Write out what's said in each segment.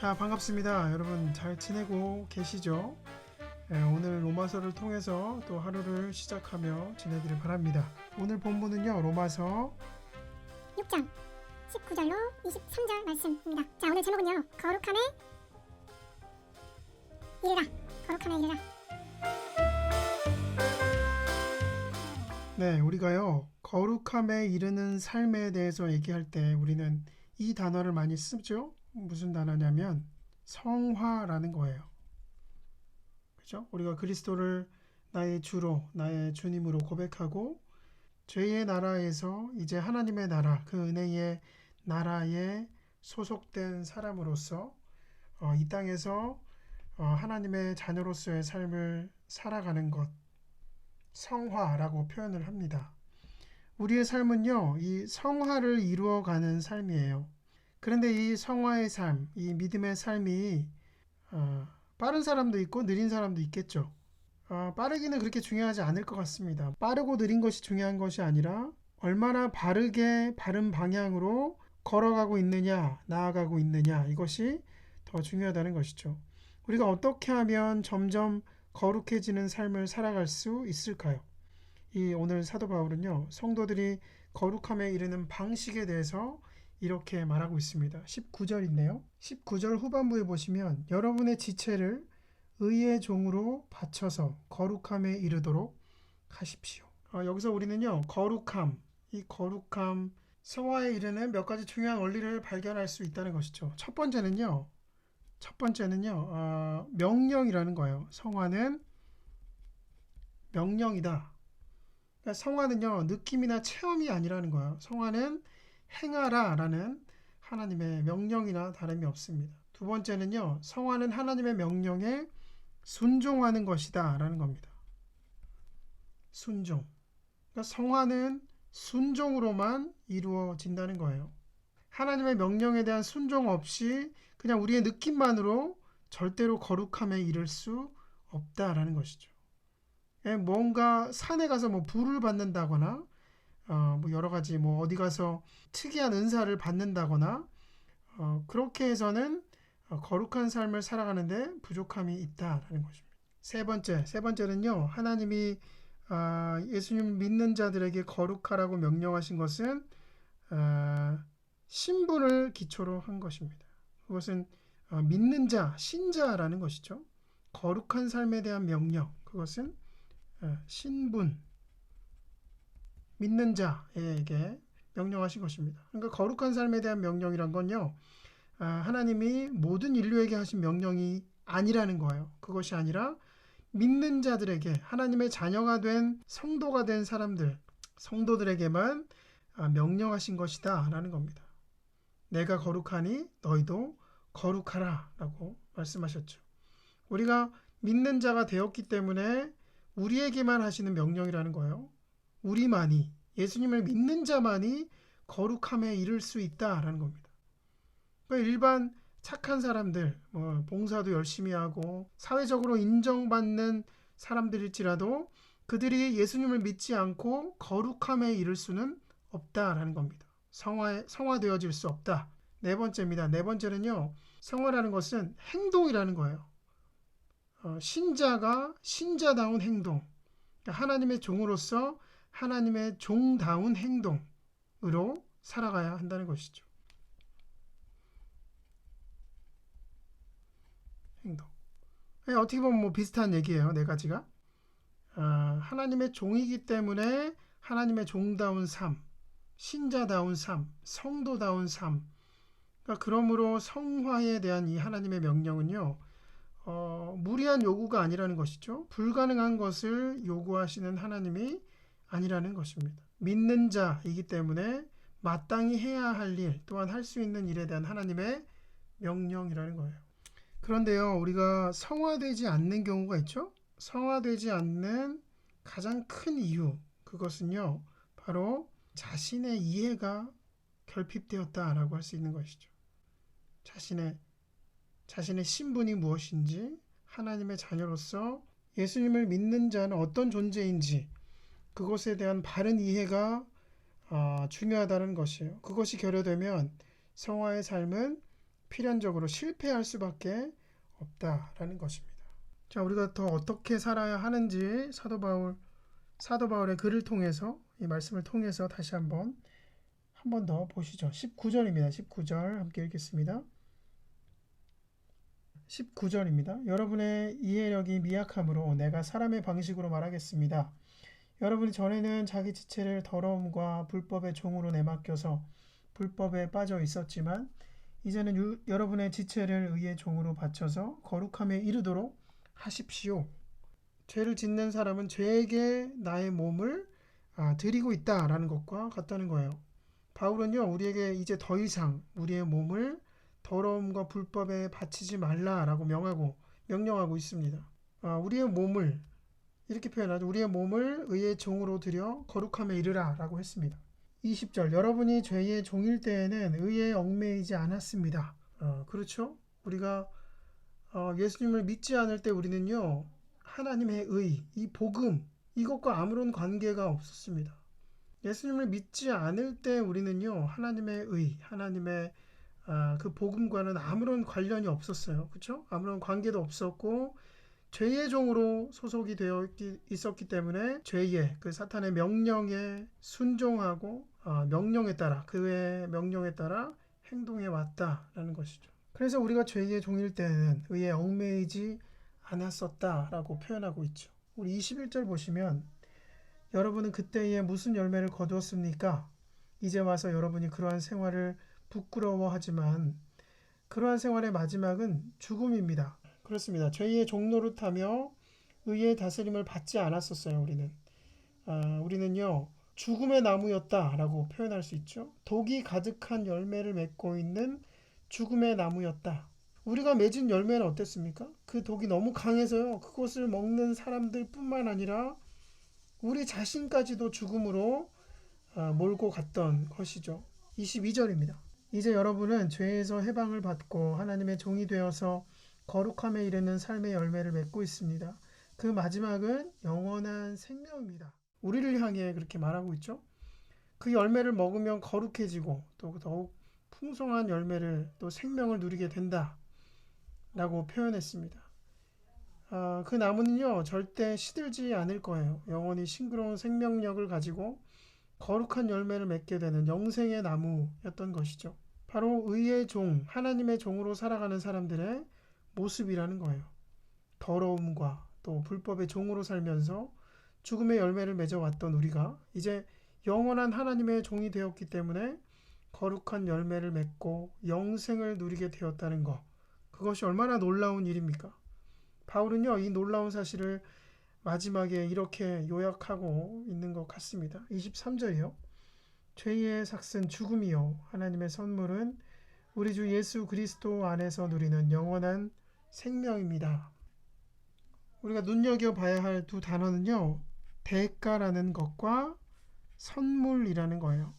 자, 반갑습니다. 여러분 잘 지내고 계시죠? 오늘 로마서를 통해서 또 하루를 시작하며 지내기를 바랍니다. 오늘 본문은요, 로마서 6장 19절로 23절 말씀입니다. 자, 오늘 제목은요, 거룩함에 이르라. 거룩함에 이르라. 네, 우리가요, 거룩함에 이르는 삶에 대해서 얘기할 때 우리는 이 단어를 많이 쓰죠? 무슨 단어냐면 성화라는 거예요. 그죠? 우리가 그리스도를 나의 주로, 나의 주님으로 고백하고 죄의 나라에서 이제 하나님의 나라, 그 은혜의 나라에 소속된 사람으로서 이 땅에서 하나님의 자녀로서의 삶을 살아가는 것, 성화라고 표현을 합니다. 우리의 삶은요, 이 성화를 이루어가는 삶이에요. 그런데 이 성화의 삶, 이 믿음의 삶이 빠른 사람도 있고 느린 사람도 있겠죠. 빠르기는 그렇게 중요하지 않을 것 같습니다. 빠르고 느린 것이 중요한 것이 아니라 얼마나 바르게 바른 방향으로 걸어가고 있느냐, 나아가고 있느냐, 이것이 더 중요하다는 것이죠. 우리가 어떻게 하면 점점 거룩해지는 삶을 살아갈 수 있을까요? 이 오늘 사도 바울은요, 성도들이 거룩함에 이르는 방식에 대해서 이렇게 말하고 있습니다. 19절인데요. 19절 후반부에 보시면 여러분의 지체를 의의 종으로 바쳐서 거룩함에 이르도록 하십시오. 여기서 우리는요, 거룩함, 이 거룩함, 성화에 이르는 몇 가지 중요한 원리를 발견할 수 있다는 것이죠. 첫 번째는요, 명령이라는 거예요. 성화는 명령이다. 그러니까 성화는요, 느낌이나 체험이 아니라는 거예요. 성화는 행하라 라는 하나님의 명령이나 다름이 없습니다. 두 번째는요, 성화는 하나님의 명령에 순종하는 것이다 라는 겁니다. 순종. 그러니까 성화는 순종으로만 이루어진다는 거예요. 하나님의 명령에 대한 순종 없이 그냥 우리의 느낌만으로 절대로 거룩함에 이를 수 없다라는 것이죠. 뭔가 산에 가서 불을 받는다거나 여러 가지 어디 가서 특이한 은사를 받는다거나 그렇게 해서는 거룩한 삶을 살아가는데 부족함이 있다라는 것입니다. 세 번째는요, 하나님이 예수님 믿는 자들에게 거룩하라고 명령하신 것은 신분을 기초로 한 것입니다. 그것은 믿는 자, 신자라는 것이죠. 거룩한 삶에 대한 명령, 그것은 신분, 믿는 자에게 명령하신 것입니다. 그러니까 거룩한 삶에 대한 명령이란 건요, 하나님이 모든 인류에게 하신 명령이 아니라는 거예요. 그것이 아니라 믿는 자들에게, 하나님의 자녀가 된 성도가 된 사람들, 성도들에게만 명령하신 것이다 라는 겁니다. 내가 거룩하니 너희도 거룩하라 라고 말씀하셨죠. 우리가 믿는 자가 되었기 때문에 우리에게만 하시는 명령이라는 거예요. 우리만이, 예수님을 믿는 자만이 거룩함에 이를 수 있다라는 겁니다. 그러니까 일반 착한 사람들, 봉사도 열심히 하고 사회적으로 인정받는 사람들일지라도 그들이 예수님을 믿지 않고 거룩함에 이를 수는 없다라는 겁니다. 성화되어질 수 없다. 네 번째입니다. 네 번째는요, 성화라는 것은 행동이라는 거예요. 신자가 신자다운 행동, 하나님의 종으로서 하나님의 종다운 행동으로 살아가야 한다는 것이죠. 행동. 어떻게 보면 비슷한 얘기예요. 네 가지가. 하나님의 종이기 때문에 하나님의 종다운 삶, 신자다운 삶, 성도다운 삶. 그러므로 성화에 대한 이 하나님의 명령은요, 무리한 요구가 아니라는 것이죠. 불가능한 것을 요구하시는 하나님이 아니라는 것입니다. 믿는 자이기 때문에 마땅히 해야 할 일, 또한 할 수 있는 일에 대한 하나님의 명령이라는 거예요. 그런데요, 우리가 성화되지 않는 경우가 있죠. 성화되지 않는 가장 큰 이유, 그것은요, 바로 자신의 이해가 결핍되었다라고 할 수 있는 것이죠. 자신의 신분이 무엇인지, 하나님의 자녀로서 예수님을 믿는 자는 어떤 존재인지, 그것에 대한 바른 이해가 중요하다는 것이에요. 그것이 결여되면 성화의 삶은 필연적으로 실패할 수밖에 없다라는 것입니다. 자, 우리가 더 어떻게 살아야 하는지 사도 바울의 글을 통해서 이 말씀을 통해서 다시 한 번 더 보시죠. 19절입니다. 19절 함께 읽겠습니다. 19절입니다. 여러분의 이해력이 미약함으로 내가 사람의 방식으로 말하겠습니다. 여러분이 전에는 자기 지체를 더러움과 불법의 종으로 내맡겨서 불법에 빠져 있었지만 이제는 여러분의 지체를 의의 종으로 바쳐서 거룩함에 이르도록 하십시오. 죄를 짓는 사람은 죄에게 나의 몸을 드리고 있다라는 것과 같다는 거예요. 바울은요, 우리에게 이제 더 이상 우리의 몸을 더러움과 불법에 바치지 말라라고 명령하고 있습니다. 우리의 몸을 이렇게 표현하죠. 우리의 몸을 의의 종으로 드려 거룩함에 이르라라고 했습니다. 20절 여러분이 죄의 종일 때에는 의에 얽매이지 않았습니다. 그렇죠? 우리가 예수님을 믿지 않을 때 우리는요, 하나님의 의, 이 복음, 이것과 아무런 관계가 없었습니다. 예수님을 믿지 않을 때 우리는요, 하나님의 의, 하나님의 그 복음과는 아무런 관련이 없었어요. 그렇죠? 아무런 관계도 없었고 죄의 종으로 소속이 되어 있었기 때문에 죄의 그 사탄의 명령에 순종하고 그의 명령에 따라 행동해 왔다라는 것이죠. 그래서 우리가 죄의 종일 때는 의에 얽매이지 않았었다라고 표현하고 있죠. 우리 21절 보시면 여러분은 그때에 무슨 열매를 거두었습니까? 이제 와서 여러분이 그러한 생활을 부끄러워하지만 그러한 생활의 마지막은 죽음입니다. 그렇습니다. 죄의 종노릇하며 의의 다스림을 받지 않았었어요. 우리는요 죽음의 나무였다라고 표현할 수 있죠. 독이 가득한 열매를 맺고 있는 죽음의 나무였다. 우리가 맺은 열매는 어땠습니까? 그 독이 너무 강해서요. 그것을 먹는 사람들 뿐만 아니라 우리 자신까지도 죽음으로 몰고 갔던 것이죠. 22절입니다. 이제 여러분은 죄에서 해방을 받고 하나님의 종이 되어서 거룩함에 이르는 삶의 열매를 맺고 있습니다. 그 마지막은 영원한 생명입니다. 우리를 향해 그렇게 말하고 있죠. 그 열매를 먹으면 거룩해지고 또 더욱 풍성한 열매를 또 생명을 누리게 된다 라고 표현했습니다. 그 나무는요 절대 시들지 않을 거예요. 영원히 싱그러운 생명력을 가지고 거룩한 열매를 맺게 되는 영생의 나무였던 것이죠. 바로 의의 종, 하나님의 종으로 살아가는 사람들의 모습이라는 거예요. 더러움과 또 불법의 종으로 살면서 죽음의 열매를 맺어왔던 우리가 이제 영원한 하나님의 종이 되었기 때문에 거룩한 열매를 맺고 영생을 누리게 되었다는 것, 그것이 얼마나 놀라운 일입니까? 바울은요 이 놀라운 사실을 마지막에 이렇게 요약하고 있는 것 같습니다. 23절이요. 죄의 삭은 죽음이요 하나님의 선물은 우리 주 예수 그리스도 안에서 누리는 영원한 생명입니다. 우리가 눈여겨봐야 할 두 단어는요 대가라는 것과 선물이라는 거예요.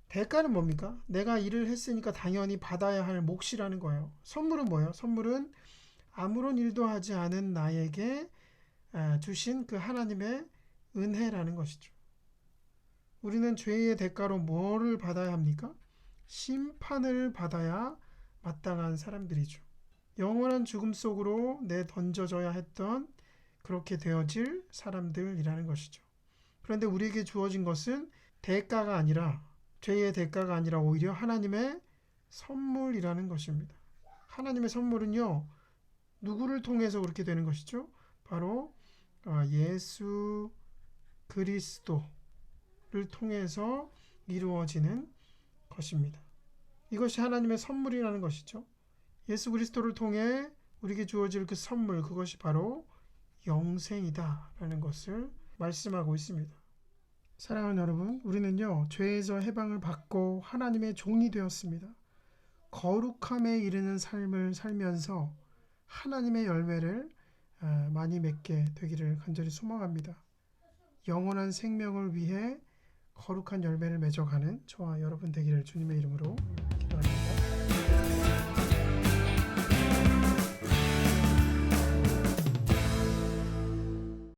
대가는 뭡니까? 내가 일을 했으니까 당연히 받아야 할 몫이라는 거예요. 선물은 뭐예요? 선물은 아무런 일도 하지 않은 나에게 주신 그 하나님의 은혜라는 것이죠. 우리는 죄의 대가로 뭐를 받아야 합니까? 심판을 받아야 마땅한 사람들이죠. 영원한 죽음 속으로 내던져져야 했던 그렇게 되어질 사람들이라는 것이죠. 그런데 우리에게 주어진 것은 대가가 아니라 죄의 대가가 아니라 오히려 하나님의 선물이라는 것입니다. 하나님의 선물은요. 누구를 통해서 그렇게 되는 것이죠? 바로 예수 그리스도를 통해서 이루어지는 것입니다. 이것이 하나님의 선물이라는 것이죠. 예수 그리스도를 통해 우리에게 주어질 그 선물, 그것이 바로 영생이다라는 것을 말씀하고 있습니다. 사랑하는 여러분, 우리는요 죄에서 해방을 받고 하나님의 종이 되었습니다. 거룩함에 이르는 삶을 살면서 하나님의 열매를 많이 맺게 되기를 간절히 소망합니다. 영원한 생명을 위해 거룩한 열매를 맺어가는 저와 여러분 되기를 주님의 이름으로